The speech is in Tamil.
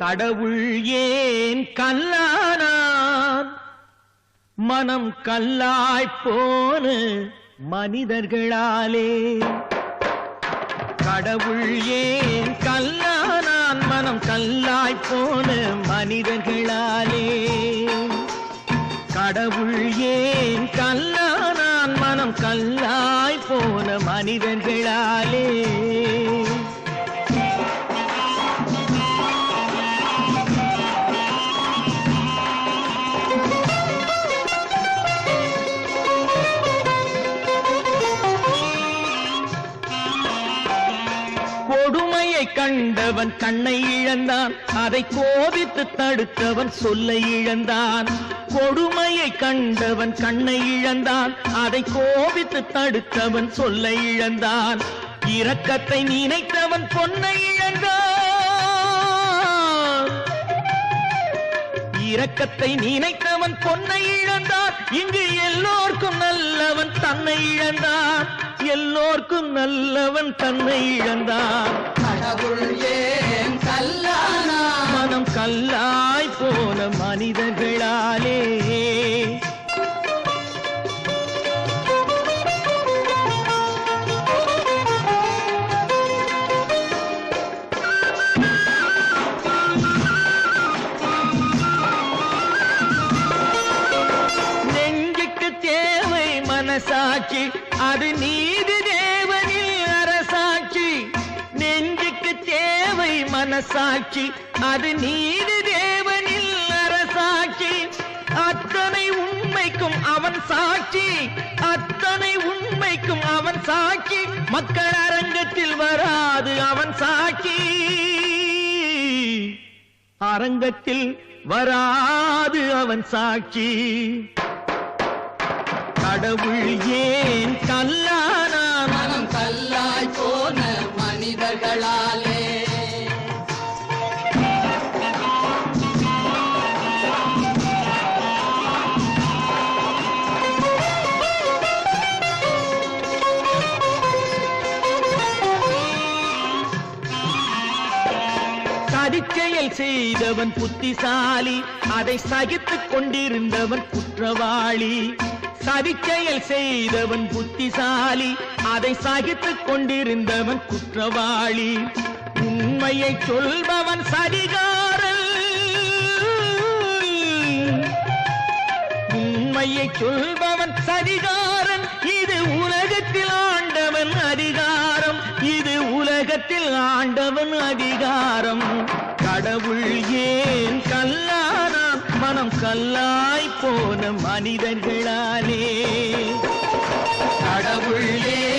கடவுள் ஏன் கல்லானான் மனம் கல்லாய்ப்போன மனிதர்களாலே கடவுள் ஏன் கல்லானான் மனம் கல்லாய்ப்போன மனிதர்களாலே கடவுள் ஏன் கல்லானான் மனம் கல்லாய்ப்போன மனிதர்களாலே கொடுமையை கண்டவன் கண்ணை இழந்தான் அதை கோபித்து தடுத்தவன் சொல்லை இழந்தான் கொடுமையை கண்டவன் கண்ணை இழந்தான் அதை கோபித்து தடுத்தவன் சொல்லை இழந்தான் இரக்கத்தை நினைத்தவன் பொன்னை இழந்தான் இரக்கத்தை நினைத்தவன் பொன்னை இழந்தான் இங்கு எல்லோர்க்கும் நல்லவன் தன்னை இழந்தான் எல்லோர்க்கும் நல்லவன் தன்னை இழந்தான் கடவுள் ஏன் கல்லானா மனம் கல்லாய் போன மனிதர்களாலே நெஞ்சுக்கு தேவை மனசாட்சி அது நீதி தேவனில் அரசாட்சி நெஞ்சுக்கு தேவை மனசாட்சி அது நீதி தேவனில் அரசாட்சி அத்தனை உண்மைக்கும் அவன் சாட்சி அத்தனை உண்மைக்கும் அவன் சாட்சி மக்கள் அரங்கத்தில் வராது அவன் சாட்சி அரங்கத்தில் வராது அவன் சாட்சி கடவுள் ஏன் கல்லானான் மனம் கல்லாய் போன மனிதர்களாலே சதிச்செயல் செய்தவன் புத்திசாலி அதை சகித்துக் கொண்டிருந்தவன் குற்றவாளி சதிச்செயல் செய்தவன் புத்திசாலி அதை சகித்துக் கொண்டிருந்தவன் குற்றவாளி உண்மையை சொல்பவன் சதிகாரன் உண்மையை சொல்பவன் சதிகாரன் இது உலகத்தில் ஆண்டவன் அதிகாரம் இது உலகத்தில் ஆண்டவன் அதிகாரம் கடவுள் ஏன் கல்லானான் மனம் கல்லாய் போன மனிதர்களாலே கடவுள் ஏன்